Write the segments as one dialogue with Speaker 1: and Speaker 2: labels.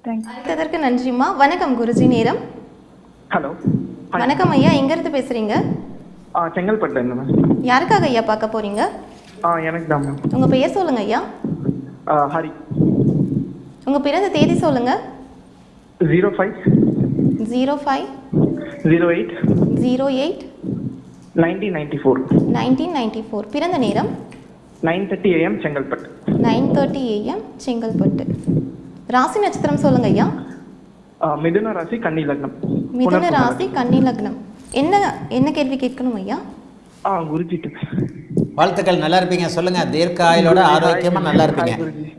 Speaker 1: அதற்கு நன்றிம்மா. வணக்கம் குருஜி. நேரம்.
Speaker 2: ஹலோ.
Speaker 1: வணக்கம் ஐயா. எங்கேருந்து பேசுகிறீங்க?
Speaker 2: செங்கல்பட்டு இருந்து மேம்.
Speaker 1: யாருக்காக ஐயா பார்க்க போகிறீங்க?
Speaker 2: எனக்கு தான் மேம்.
Speaker 1: உங்கள் பெயர் சொல்லுங்க ஐயா.
Speaker 2: ஹரி.
Speaker 1: உங்கள் பிறந்த தேதி சொல்லுங்க.
Speaker 2: 05
Speaker 1: 05
Speaker 2: 08
Speaker 1: 08
Speaker 2: 1994.
Speaker 1: 1994. பிறந்த நேரம்
Speaker 2: 9:30 AM செங்கல்பட்டு.
Speaker 1: 9:30 AM செங்கல்பட்டு. ராசி நட்சத்திரம் சொல்லுங்க ஐயா.
Speaker 2: மிதுன ராசி கன்னி லக்னம்.
Speaker 1: மிதுன ராசி கன்னி லக்னம். என்ன கேள்வி கேட்கணும் ஐயா?
Speaker 2: குருஜிட்டு
Speaker 3: வாழ்த்துக்கள். நல்லா இருப்பீங்க. சொல்லுங்க. தீர்க்க ஆயுளோட ஆரோக்கியமா நல்லா இருப்பீங்க.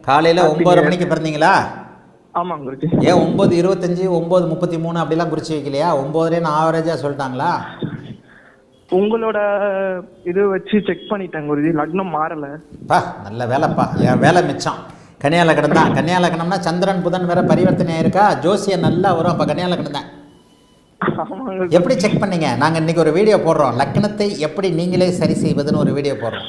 Speaker 3: காலையில 9:30 மணிக்கு பிறந்தீங்களா?
Speaker 2: ஆமாம் குருஜி.
Speaker 3: ஏன் 9:25 9:33 அப்படிலாம் குறிச்சு வைக்கலையா? 9:00 ஆவரேஜா சொல்லிட்டாங்களா?
Speaker 2: உங்களோட இது வச்சு செக் பண்ணிட்டேன் குருஜி. லக்னம் மாறல.
Speaker 3: நல்ல வேலைப்பா. என் வேலை மிச்சம். கன்னியா லக்னம் தான். கன்னியா லக்னம்னா சந்திரன் புதன் வேற பரிவர்த்தனை ஆயிருக்கா. ஜோசியம் நல்லா வரும். அப்போ கன்னியா லக்னம் தான். எப்படி செக் பண்ணீங்க? நாங்கள் இன்னைக்கு ஒரு வீடியோ போடுறோம். லக்னத்தை எப்படி நீங்களே சரி செய்வதுன்னு ஒரு வீடியோ போடுறோம்.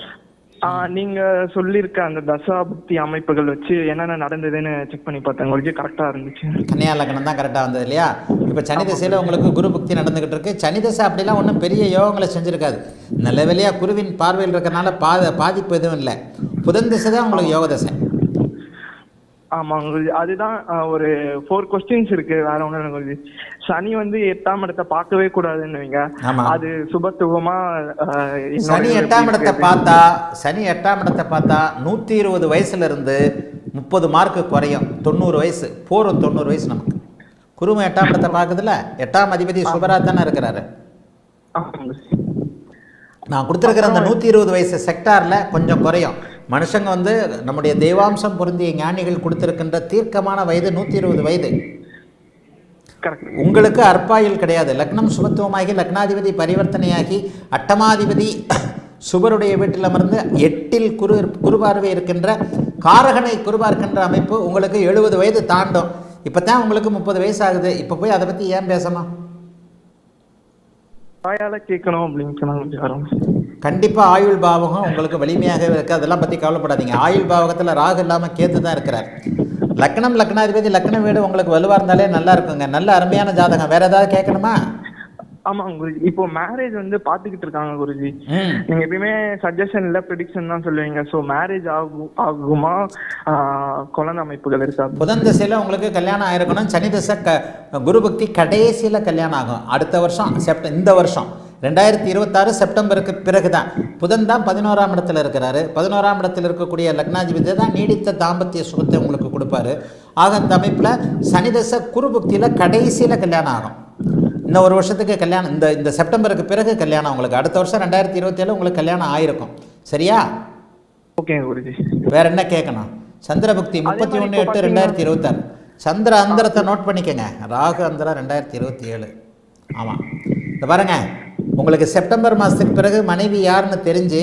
Speaker 2: நீங்க சொல்லியிருக்க அந்த தசாபுக்தி அமைப்புகள் வச்சு என்னென்ன நடந்ததுன்னு செக் பண்ணி பார்த்தேன் குருஜி. கரெக்டாக இருந்துச்சு.
Speaker 3: கன்னியா லக்னம் தான் கரெக்டாக வந்தது இல்லையா? இப்போ சனி திசையில் உங்களுக்கு குரு புக்தி நடந்துகிட்டு இருக்கு. சனி திசை அப்படிலாம் ஒன்றும் பெரிய யோகங்களை செஞ்சுருக்காது. நல்ல வேலையாக குருவின் பார்வையில் இருக்கிறனால பாதிப்பு எதுவும் இல்லை. புதன் திசை தான் உங்களுக்கு யோக திசை.
Speaker 2: ஆமாங்க குருஜி. அதுதான் ஒரு 4 கொஸ்டின்ஸ் இருக்கு. வேற ஒன்றும் குருஜி. சனி 8ஆம் இடத்தை பார்க்கவே கூடாதுன்னு அது சுபத்துவமா?
Speaker 3: சனி 8ஆம் இடத்தை பார்த்தா 120 வயசுல இருந்து 30 மார்க்கு குறையும். 90 வயசு போரும். 90 வயசு நமக்கு. குருவம் 8ஆம் இடத்தை பார்க்குதுல. 8ஆம் அதிபதி சுபரா தானே இருக்கிறாரு. நான் கொடுத்துருக்கிற அந்த 120 வயசு செக்டாரில் கொஞ்சம் குறையும். மனுஷங்க நம்முடைய தெய்வாம்சம் பொருந்திய ஞானிகள் கொடுத்திருக்கின்ற தீர்க்கமான வயது 120 வயது. உங்களுக்கு அற்பாயில் கிடையாது. லக்னம் சுபத்துவமாகி லக்னாதிபதி பரிவர்த்தனையாகி அட்டமாதிபதி சுபருடைய வீட்டில் அமர்ந்து 8இல் குருபார்வை இருக்கின்ற காரகனை குருபார்க்கின்ற அமைப்பு உங்களுக்கு 70 வயது தாண்டும். இப்போ தான் உங்களுக்கு 30 வயசு ஆகுது. இப்போ போய் அதை பற்றி ஏன் பேசணும்?
Speaker 2: கேட்கணும் அப்படின்னு
Speaker 3: கண்டிப்பாக ஆயுள் பாவகம் உங்களுக்கு வலிமையாகவே இருக்குது. அதெல்லாம் பற்றி கவலைப்படாதீங்க. ஆயுள் பாவகத்தில் ராகு இல்லாமல் கேத்து தான் இருக்கிறார். லக்னம் லக்னாதிபதி லக்ன வீடு உங்களுக்கு வலுவாக இருந்தாலே நல்லா இருக்குங்க. நல்ல அருமையான ஜாதகம். வேற ஏதாவது கேட்கணுமா?
Speaker 2: ஆமாங்க குருஜி. இப்போ மேரேஜ் பாத்துக்கிட்டு இருக்காங்க குருஜி. நீங்க எப்பயுமே சஜஷன் இல்ல ப்ரெடிக்ஷன் தான் சொல்லுவீங்க. ஸோ மேரேஜ் ஆகுமா? குழந்தை அமைப்புகள் இருக்கா?
Speaker 3: புதன் திசையில உங்களுக்கு கல்யாணம் ஆயிருக்கணும். சனி திசை குரு பக்தி கடைசியில கல்யாணம் ஆகும். அடுத்த வருஷம் இந்த வருஷம் 2026 செப்டம்பருக்கு பிறகு தான். புதன் தான் 11ஆம் இடத்துல இருக்கிறாரு. 11ஆம் இடத்துல இருக்கக்கூடிய லக்னாதிபதி தான் நீடித்த தாம்பத்திய சுகத்தை உங்களுக்கு கொடுப்பாரு. ஆக இந்த அமைப்பில் சனி திசை குரு பக்தியில் கடைசியில் கல்யாணம் ஆகும். இன்னும் ஒரு வருஷத்துக்கு கல்யாணம். இந்த செப்டம்பருக்கு பிறகு கல்யாணம் உங்களுக்கு. அடுத்த வருஷம் 2027 உங்களுக்கு கல்யாணம் ஆயிருக்கும். சரியா?
Speaker 2: ஓகே குருஜி.
Speaker 3: வேற என்ன கேட்கணும்? சந்திரபக்தி 31/8/2026. சந்திர அந்தரத்தை நோட் பண்ணிக்கங்க. ராகு அந்தரம் 2027. ஆமாம். இந்த பாருங்க, உங்களுக்கு செப்டம்பர் மாதத்துக்கு பிறகு மனைவி யாருன்னு தெரிஞ்சு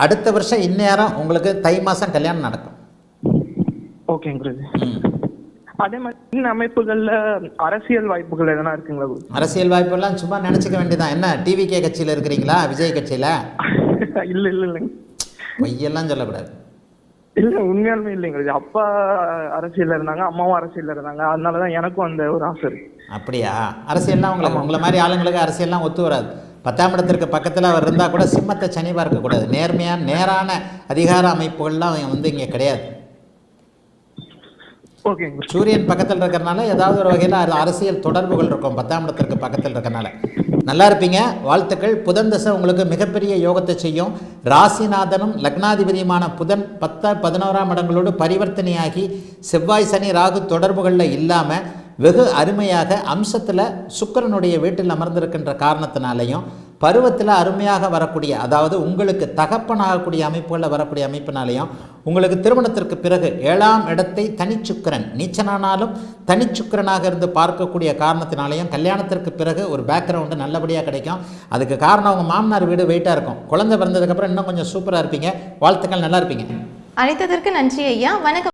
Speaker 3: அடுத்த வருஷம் இந்நேரம் உங்களுக்கு தை மாதம் கல்யாணம் நடக்கும்.
Speaker 2: ஓகே குருஜி. அதே மாதிரி அமைப்புகள்ல அரசியல் வாய்ப்புகள் எதனா இருக்குங்களா?
Speaker 3: அரசியல் வாய்ப்புலாம் சும்மா நினைச்சுக்க வேண்டியதான். என்ன டிவிகே கட்சியில் இருக்கிறீங்களா? விஜய் கட்சியில?
Speaker 2: இல்ல இல்ல இல்லைங்க.
Speaker 3: பொய்யெல்லாம் சொல்லக்கூடாது.
Speaker 2: இல்ல உண்மையாலுமே இல்லைங்க. அப்பா அரசியல்ல இருந்தாங்க, அம்மாவும் அரசியல்ல இருந்தாங்க. அதனாலதான் எனக்கும் அந்த ஒரு ஆசை இருக்கு. அப்படியா? அரசியல்லாம் உங்களை மாதிரி ஆளுங்களுக்கு அரசியல்லாம் ஒத்து வராது. 10ஆம் இடத்திற்கு பக்கத்தில் அவர் இருந்தால் கூட சிம்மத்தை சனி பார்க்கக்கூடாது. நேரான அதிகார அமைப்புகள்லாம் இங்கே கிடையாது. சூரியன் பக்கத்தில் இருக்கிறனால ஏதாவது ஒரு வகையில் அரசியல் தொடர்புகள் இருக்கும். 10ஆம் இடத்திற்கு பக்கத்தில் இருக்கிறனால நல்லா இருப்பீங்க. வாழ்த்துக்கள். புதன் தசை உங்களுக்கு மிகப்பெரிய யோகத்தை செய்யும். ராசிநாதனும் லக்னாதிபதியுமான புதன் 10, 11ஆம் இடங்களோடு பரிவர்த்தனையாகி செவ்வாய் சனி ராகு தொடர்புகளில் இல்லாமல் வெகு அருமையாக அம்சத்தில் சுக்கிரனுடைய வீட்டில் அமர்ந்திருக்கின்ற காரணத்தினாலையும் பருவத்தில் அருமையாக வரக்கூடிய, அதாவது உங்களுக்கு தகப்பனாகக்கூடிய அமைப்புகளில் வரக்கூடிய அமைப்பினாலையும் உங்களுக்கு திருமணத்திற்கு பிறகு 7ஆம் இடத்தை தனிச்சுக்கிரன் நீச்சனானாலும் தனிச்சுக்கிரனாக இருந்து பார்க்கக்கூடிய காரணத்தினாலையும் கல்யாணத்திற்கு பிறகு ஒரு பேக்ரவுண்டு நல்லபடியாக கிடைக்கும். அதுக்கு காரணம் உங்கள் மாமனார் வீடு வெயிட்டாக இருக்கும். குழந்தை பிறந்ததுக்கப்புறம் இன்னும் கொஞ்சம் சூப்பராக இருப்பீங்க. வாழ்த்துக்கள். நல்லா இருப்பீங்க.
Speaker 1: அழைத்ததற்கு நன்றி ஐயா. வணக்கம்.